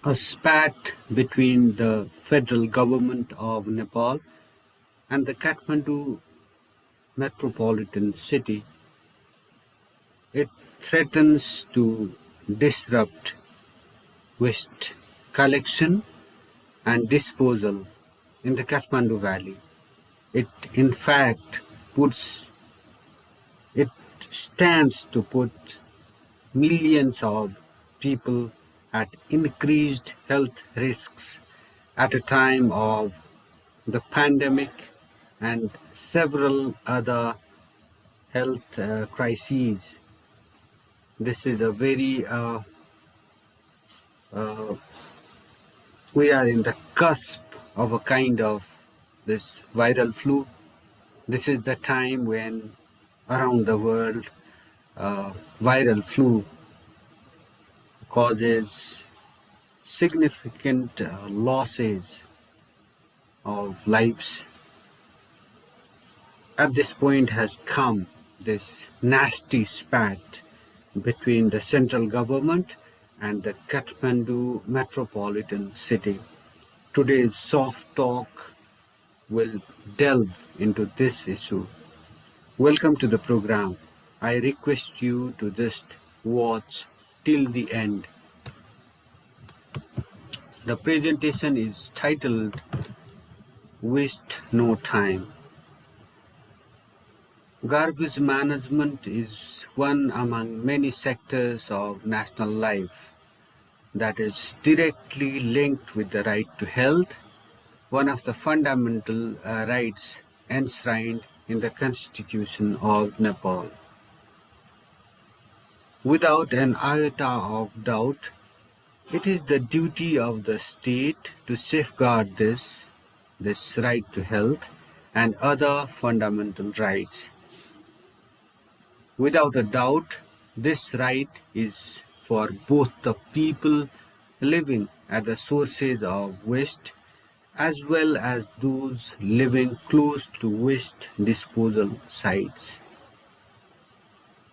a spat between the federal government of Nepal and the Kathmandu metropolitan city. It threatens to disrupt waste collection and disposal in the Kathmandu Valley. It in fact puts it stands to put millions of people at increased health risks at a time of the pandemic and several other health crises. This is a very, we are in the cusp of a kind of this viral flu. This is the time when around the world viral flu causes significant losses of lives. At this point has come this nasty spat between the central government and the Kathmandu metropolitan city. Today's soft talk will delve into this issue. Welcome to the program. I request you to just watch till the end. The presentation is titled Waste No Time. Garbage management is one among many sectors of national life that is directly linked with the right to health, one of the fundamental rights enshrined in the Constitution of Nepal. Without an iota of doubt, it is the duty of the state to safeguard this right to health and other fundamental rights. Without a doubt, this right is for both the people living at the sources of waste as well as those living close to waste disposal sites.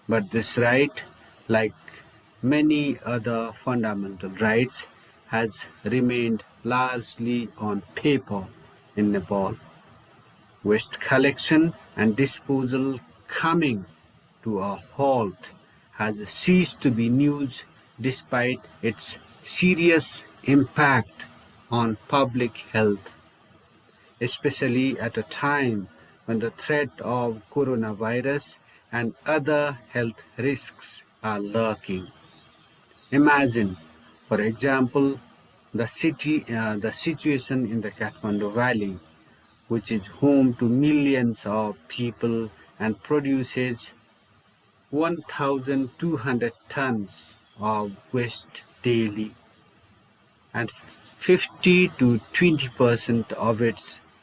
But this right, like many other fundamental rights, has remained largely on paper in Nepal. Waste collection and disposal coming to a halt has ceased to be news despite its serious impact on public health, especially at a time when the threat of coronavirus and other health risks are lurking. Imagine, for example, the situation in the Kathmandu Valley, which is home to millions of people and produces 1,200 tons of waste daily, and 50 to 20%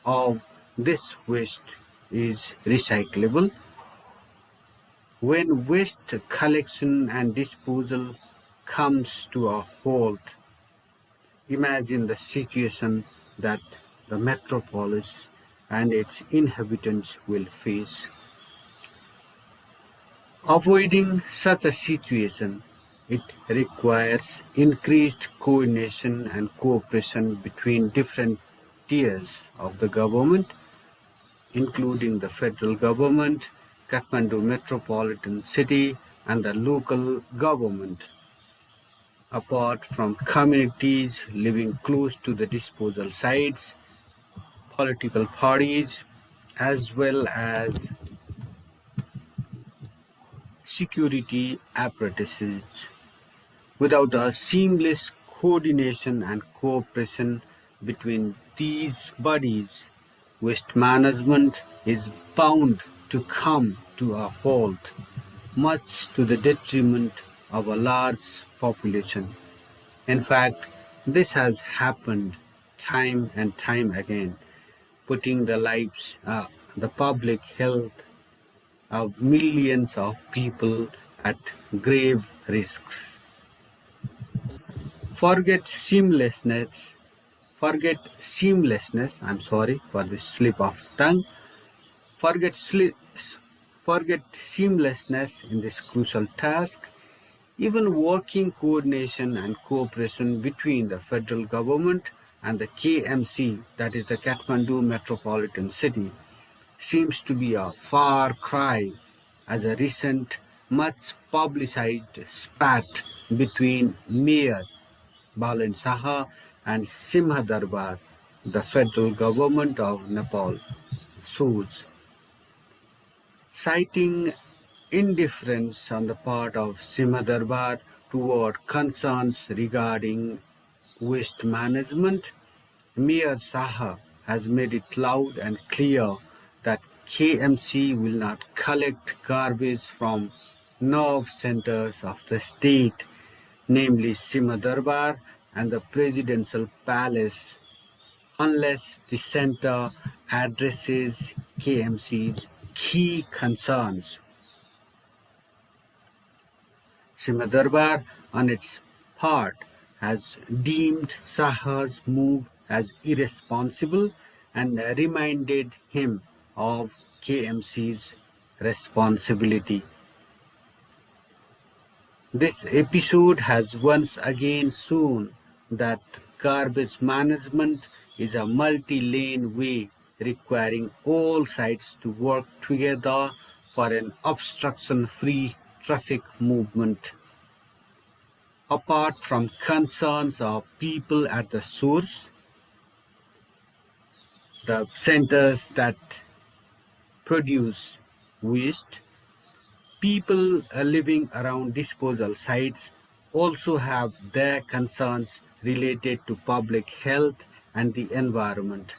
of this waste is recyclable. When waste collection and disposal comes to a halt, imagine the situation that the metropolis and its inhabitants will face. Avoiding such a situation, it requires increased coordination and cooperation between different tiers of the government, including the federal government, Kathmandu metropolitan city, and the local government, apart from communities living close to the disposal sites, political parties, as well as security apparatuses. Without a seamless coordination and cooperation between these bodies, waste management is bound to come to a halt, much to the detriment of a large population. In fact, this has happened time and time again, putting the public health of millions of people at grave risks. Forget seamlessness. I'm sorry for this slip of tongue. Forget seamlessness in this crucial task. Even working coordination and cooperation between the federal government and the KMC, that is the Kathmandu Metropolitan City, seems to be a far cry, as a recent, much publicized spat between Mayor Balan Saha and Simha Darbar, the federal government of Nepal, shows. Citing indifference on the part of Simha Darbar toward concerns regarding waste management, Mayor Saha has made it loud and clear that KMC will not collect garbage from nerve centers of the state, namely Simha Darbar and the Presidential Palace, unless the center addresses KMC's key concerns. Simha Darbar, on its part, has deemed Saha's move as irresponsible and reminded him of KMC's responsibility. This episode has once again shown that garbage management is a multi-lane way requiring all sides to work together for an obstruction-free traffic movement. Apart from concerns of people at the source, the centers that produce waste, people living around disposal sites also have their concerns related to public health and the environment.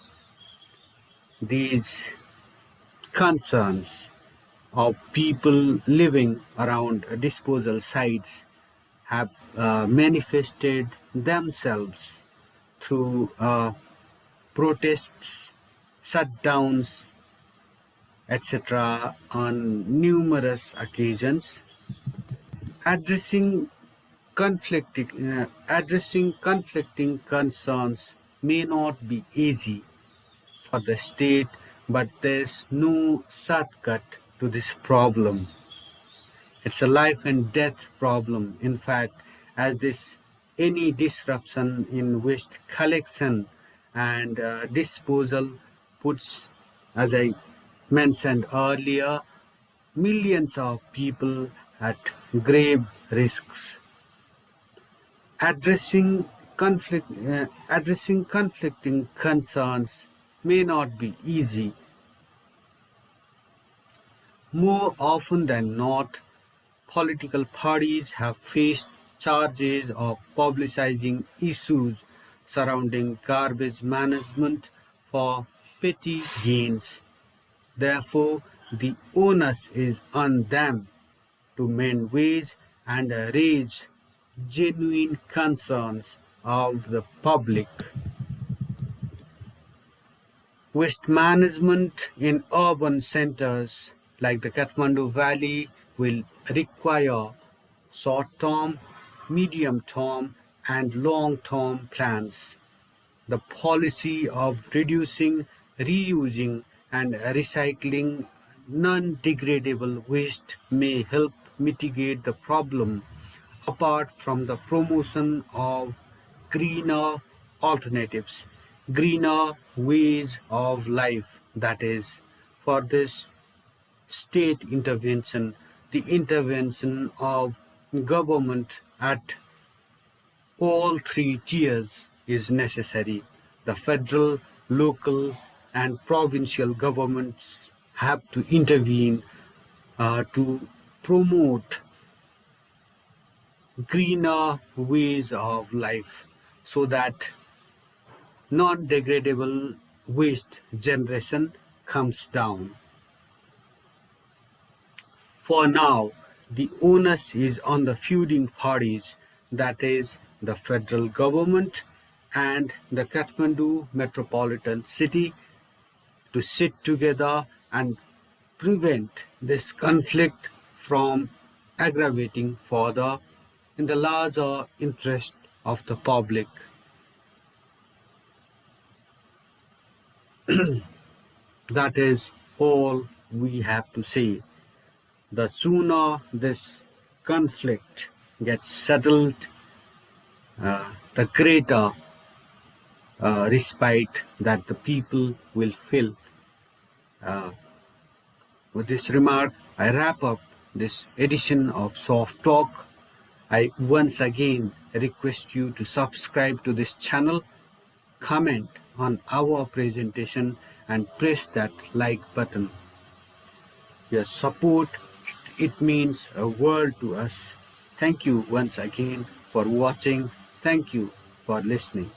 These concerns of people living around disposal sites have manifested themselves through protests, shutdowns, etc. on numerous occasions. Addressing conflicting concerns may not be easy for the state, but there's no shortcut to this problem. It's a life and death problem, in fact, as this any disruption in waste collection and disposal puts, as I mentioned earlier, millions of people at grave risks. Addressing conflicting concerns may not be easy. More often than not, political parties have faced charges of publicizing issues surrounding garbage management for petty gains. Therefore, the onus is on them to mend ways and raise genuine concerns of the public. Waste management in urban centers like the Kathmandu Valley will require short-term, medium-term, and long-term plans. The policy of reducing, reusing, and recycling non-degradable waste may help mitigate the problem, apart from the promotion of greener alternatives, greener ways of life. That is, for this state intervention, the intervention of government at all three tiers is necessary. The federal, local, and provincial governments have to intervene to promote greener ways of life so that non-degradable waste generation comes down. For now, the onus is on the feuding parties, that is, the federal government and the Kathmandu metropolitan city, to sit together and prevent this conflict from aggravating further in the larger interest of the public. That is all we have to say. The sooner this conflict gets settled, the greater respite that the people will feel. Uh, with this remark, I wrap up this edition of Soft Talk. I once again request you to subscribe to this channel, comment on our presentation, and press that like button. Your support, it means a world to us. Thank you once again for watching. Thank you for listening.